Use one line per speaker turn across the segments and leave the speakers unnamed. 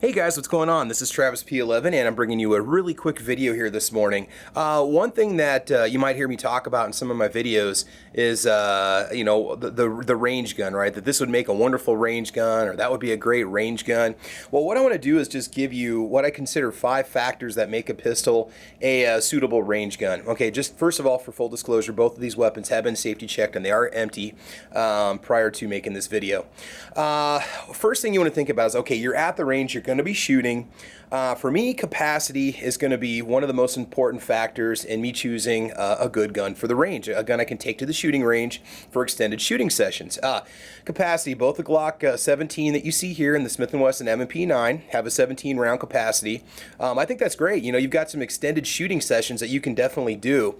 Hey guys, what's going on? This is Travis P11 and I'm bringing you a really quick video here this morning. One thing that you might hear me talk about in some of my videos is, the range gun, right? That this would make a wonderful range gun, or that would be a great range gun. Well, what I want to do is just give you what I consider 5 factors that make a pistol a suitable range gun. Okay, just first of all, for full disclosure, both of these weapons have been safety checked and they are empty prior to making this video. First thing you want to think about is, okay, you're at the range, you're going to be shooting. For me, capacity is going to be one of the most important factors in me choosing a good gun for the range, a gun I can take to the shooting range for extended shooting sessions. Capacity, both the Glock 17 that you see here and the Smith & Wesson M&P 9 have a 17 round capacity. I think that's great. You know, you've got some extended shooting sessions that you can definitely do.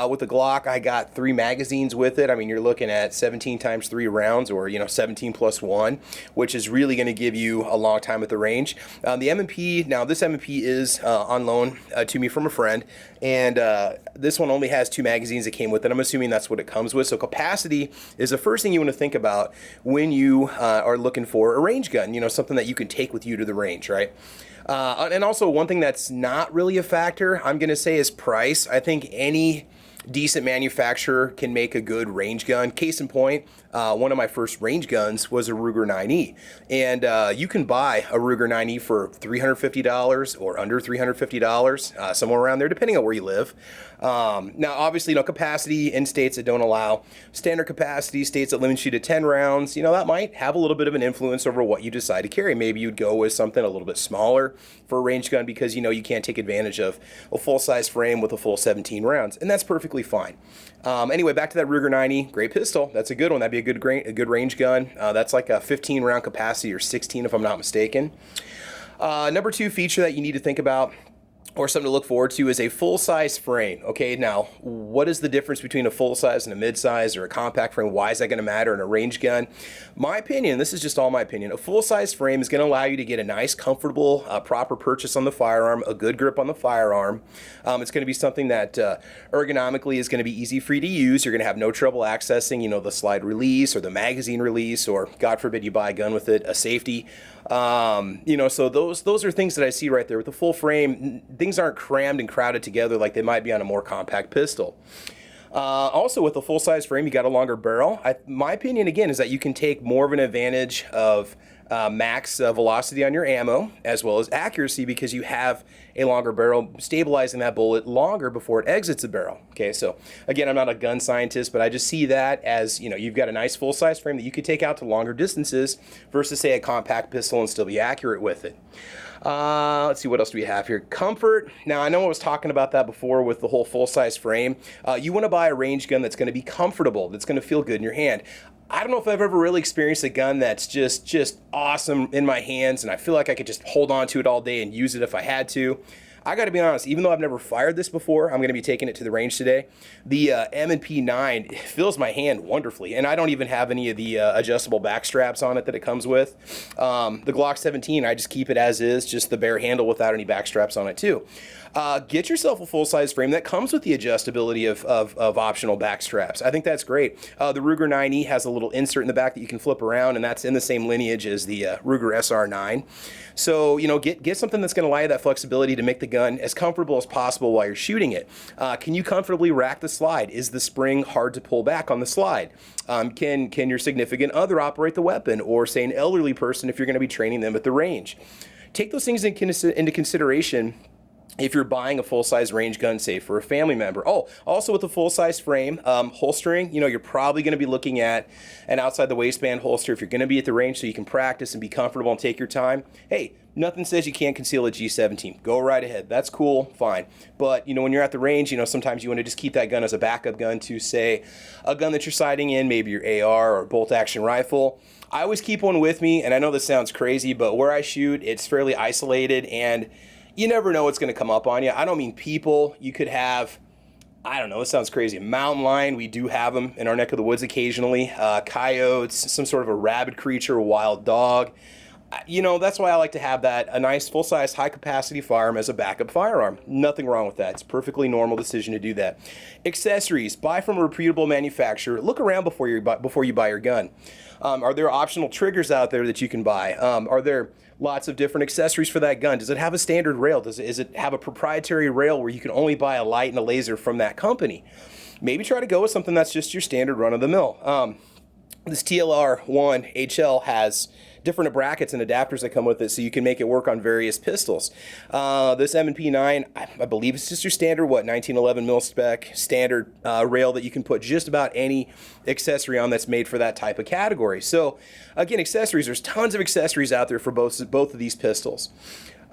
With the Glock, I got 3 magazines with it. I mean, you're looking at 17 times 3 rounds, or 17 plus 1, which is really going to give you a long time at the range. The M&P, now this M&P is on loan to me from a friend, and this one only has 2 magazines that came with it. I'm assuming that's what it comes with. So capacity is the first thing you want to think about when you are looking for a range gun, something that you can take with you to the range, right? And also one thing that's not really a factor, I'm going to say, is price. I think any decent manufacturer can make a good range gun. Case in point, one of my first range guns was a Ruger 9E, and you can buy a Ruger 9E for $350 or under $350, somewhere around there, depending on where you live. Now, obviously, capacity in states that don't allow standard capacity, states that limit you to 10 rounds, that might have a little bit of an influence over what you decide to carry. Maybe you'd go with something a little bit smaller for a range gun because you can't take advantage of a full-size frame with a full 17 rounds, and that's perfectly fine. Anyway, back to that Ruger 9E, great pistol. That's a good one. That'd be a good range gun. That's like a 15 round capacity, or 16 if I'm not mistaken. Number 2 feature that you need to think about, or something to look forward to, is a full-size frame. Okay, now, what is the difference between a full-size and a mid-size or a compact frame? Why is that going to matter in a range gun? My opinion, this is just all my opinion, a full-size frame is going to allow you to get a nice, comfortable, proper purchase on the firearm, a good grip on the firearm. It's going to be something that ergonomically is going to be easy for you to use. You're going to have no trouble accessing, the slide release or the magazine release, or, God forbid, you buy a gun with it, a safety. So those are things that I see right there. With the full frame, things aren't crammed and crowded together like they might be on a more compact pistol. Also, with a full-size frame, you got a longer barrel. My opinion, again, is that you can take more of an advantage of max velocity on your ammo, as well as accuracy, because you have a longer barrel, stabilizing that bullet longer before it exits the barrel. Okay, so again, I'm not a gun scientist, but I just see that as, you've got a nice full-size frame that you could take out to longer distances versus, say, a compact pistol and still be accurate with it. Let's see, what else do we have here? Comfort. Now, I know I was talking about that before with the whole full-size frame. You want to buy a range gun that's going to be comfortable, that's going to feel good in your hand. I don't know if I've ever really experienced a gun that's just awesome in my hands, and I feel like I could just hold on to it all day and use it if I had to. I got to be honest, even though I've never fired this before, I'm going to be taking it to the range today. The M&P 9 fills my hand wonderfully, and I don't even have any of the adjustable back straps on it that it comes with. The Glock 17, I just keep it as is, just the bare handle without any back straps on it too. Get yourself a full-size frame that comes with the adjustability of optional back straps. I think that's great. The Ruger 9E has a little insert in the back that you can flip around, and that's in the same lineage as the Ruger SR9. So, get something that's going to allow you that flexibility to make the gun as comfortable as possible while you're shooting it. Can you comfortably rack the slide? Is the spring hard to pull back on the slide? Can your significant other operate the weapon, or say an elderly person if you're going to be training them at the range? Take those things into consideration if you're buying a full-size range gun, say, for a family member. Oh, also with a full-size frame, holstering, you're probably going to be looking at an outside the waistband holster if you're going to be at the range, so you can practice and be comfortable and take your time. Hey, nothing says you can't conceal a G17. Go right ahead. That's cool, fine. But, when you're at the range, sometimes you want to just keep that gun as a backup gun to, say, a gun that you're sighting in, maybe your AR or bolt-action rifle. I always keep one with me, and I know this sounds crazy, but where I shoot, it's fairly isolated, and you never know what's going to come up on you. I don't mean people. You could have, I don't know, it sounds crazy, a mountain lion. We do have them in our neck of the woods occasionally. Coyotes, some sort of a rabid creature, a wild dog. You know, that's why I like to have that, a nice full-size high-capacity firearm as a backup firearm. Nothing wrong with that. It's a perfectly normal decision to do that. Accessories, buy from a reputable manufacturer. Look around before you buy your gun. Are there optional triggers out there that you can buy? Are there lots of different accessories for that gun? Does it have a standard rail? Is it have a proprietary rail where you can only buy a light and a laser from that company? Maybe try to go with something that's just your standard run-of-the-mill. This TLR1 HL has different brackets and adapters that come with it, so you can make it work on various pistols. This M&P 9, I believe it's just your standard 1911 mil spec standard rail that you can put just about any accessory on that's made for that type of category. So again, accessories, there's tons of accessories out there for both of these pistols.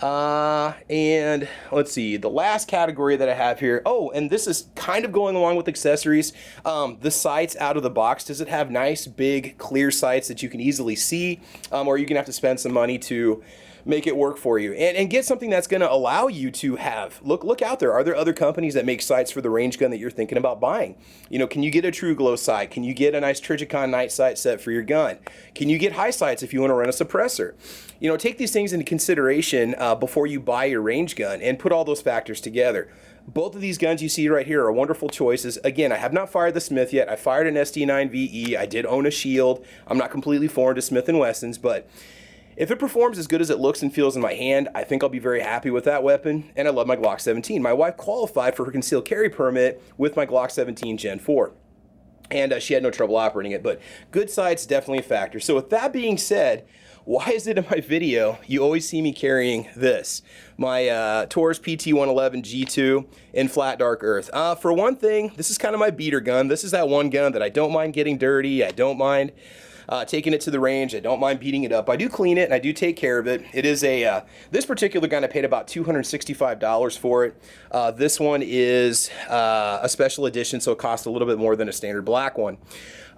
And let's see, the last category that I have here, oh, and this is kind of going along with accessories, the sights out of the box. Does it have nice, big, clear sights that you can easily see, or are you gonna have to spend some money to make it work for you, and get something that's going to allow you to have, look out there. Are there other companies that make sights for the range gun that you're thinking about buying? You know, can you get a True Glow sight? Can you get a nice Trijicon night sight set for your gun? Can you get high sights if you want to run a suppressor? You know, take these things into consideration before you buy your range gun, and put all those factors together. Both of these guns you see right here are wonderful choices. Again, I have not fired the Smith yet. I fired an SD9VE. I did own a Shield. I'm not completely foreign to Smith & Wessons, but if it performs as good as it looks and feels in my hand, I think I'll be very happy with that weapon, and I love my Glock 17. My wife qualified for her concealed carry permit with my Glock 17 Gen 4, and she had no trouble operating it, but good sights definitely a factor. So with that being said, why is it in my video you always see me carrying this? My Taurus PT-111 G2 in flat dark earth. For one thing, this is kind of my beater gun. This is that one gun that I don't mind getting dirty. I don't mind taking it to the range. I don't mind beating it up. I do clean it and I do take care of it. It is a, this particular gun I paid about $265 for it. This one is a special edition, so it costs a little bit more than a standard black one.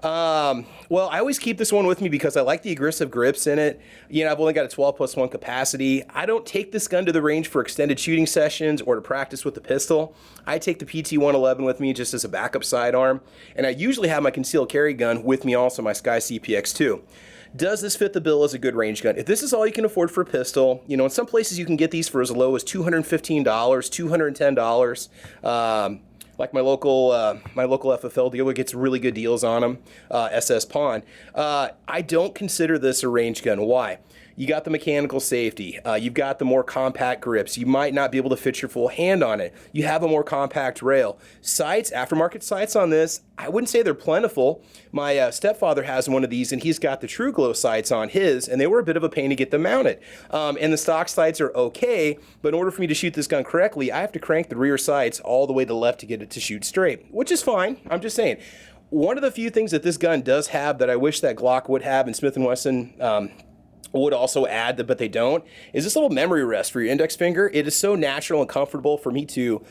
Well, I always keep this one with me because I like the aggressive grips in it. You know, I've only got a 12+1 capacity. I don't take this gun to the range for extended shooting sessions or to practice with the pistol. I take the PT-111 with me just as a backup sidearm, and I usually have my concealed carry gun with me also, my Sky CPX2. Does this fit the bill as a good range gun? If this is all you can afford for a pistol, you know, in some places you can get these for as low as $215, $210. Like my local FFL dealer gets really good deals on them, SS Pawn. I don't consider this a range gun. Why? You got the mechanical safety. You've got the more compact grips. You might not be able to fit your full hand on it. You have a more compact rail. Sights, aftermarket sights on this, I wouldn't say they're plentiful. My stepfather has one of these, and he's got the True Glow sights on his, and they were a bit of a pain to get them mounted. And the stock sights are okay, but in order for me to shoot this gun correctly, I have to crank the rear sights all the way to the left to get it to shoot straight, which is fine. I'm just saying. One of the few things that this gun does have that I wish that Glock would have and Smith & Wesson would also add, but they don't, is this little memory rest for your index finger. It is so natural and comfortable for me to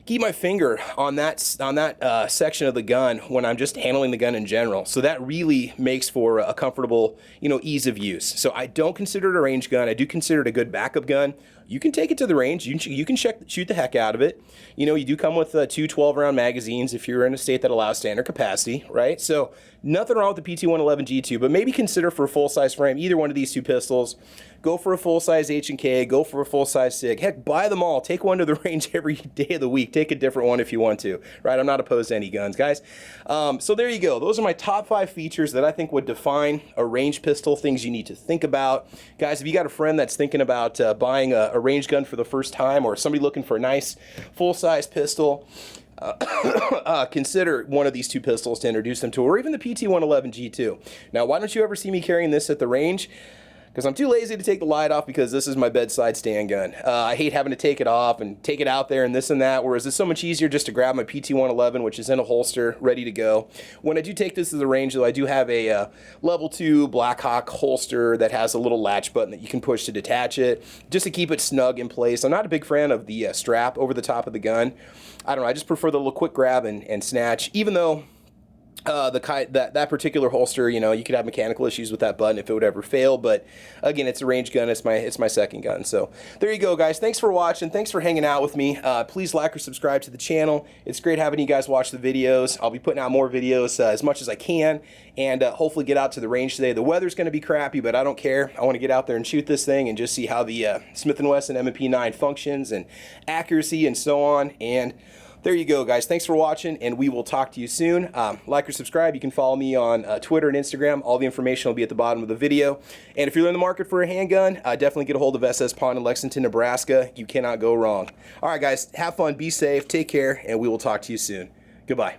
keep my finger on that section of the gun when I'm just handling the gun in general. So that really makes for a comfortable, you know, ease of use. So I don't consider it a range gun. I do consider it a good backup gun. You can take it to the range. You can shoot the heck out of it. You know, you do come with two 12-round magazines if you're in a state that allows standard capacity, right? So nothing wrong with the PT-111 G2, but maybe consider for a full-size frame either one of these two pistols. Go for a full-size H&K, go for a full-size SIG. Heck, buy them all. Take one to the range every day of the week. Take a different one if you want to, right? I'm not opposed to any guns, guys. So there you go. Those are my top 5 features that I think would define a range pistol, things you need to think about. Guys, if you got a friend that's thinking about buying a range gun for the first time, or somebody looking for a nice full-size pistol, consider one of these two pistols to introduce them to, or even the PT-111 G2. Now, why don't you ever see me carrying this at the range? Because I'm too lazy to take the light off, because this is my bedside stand gun. I hate having to take it off and take it out there and this and that, whereas it's so much easier just to grab my PT-111, which is in a holster, ready to go. When I do take this to the range, though, I do have a level 2 Blackhawk holster that has a little latch button that you can push to detach it, just to keep it snug in place. I'm not a big fan of the strap over the top of the gun. I don't know, I just prefer the little quick grab and snatch, even though that particular holster, you know, you could have mechanical issues with that button if it would ever fail, but again, it's a range gun. It's my second gun. So there you go, guys. Thanks for watching. Thanks for hanging out with me. Please like or subscribe to the channel. It's great having you guys watch the videos. I'll be putting out more videos as much as I can, and hopefully get out to the range today. The weather's going to be crappy, but I don't care. I want to get out there and shoot this thing and just see how the Smith & Wesson M&P 9 functions and accuracy and so on. And there you go, guys. Thanks for watching, and we will talk to you soon. Like or subscribe. You can follow me on Twitter and Instagram. All the information will be at the bottom of the video. And if you're in the market for a handgun, definitely get a hold of SS Pawn in Lexington, Nebraska. You cannot go wrong. All right, guys. Have fun. Be safe. Take care, and we will talk to you soon. Goodbye.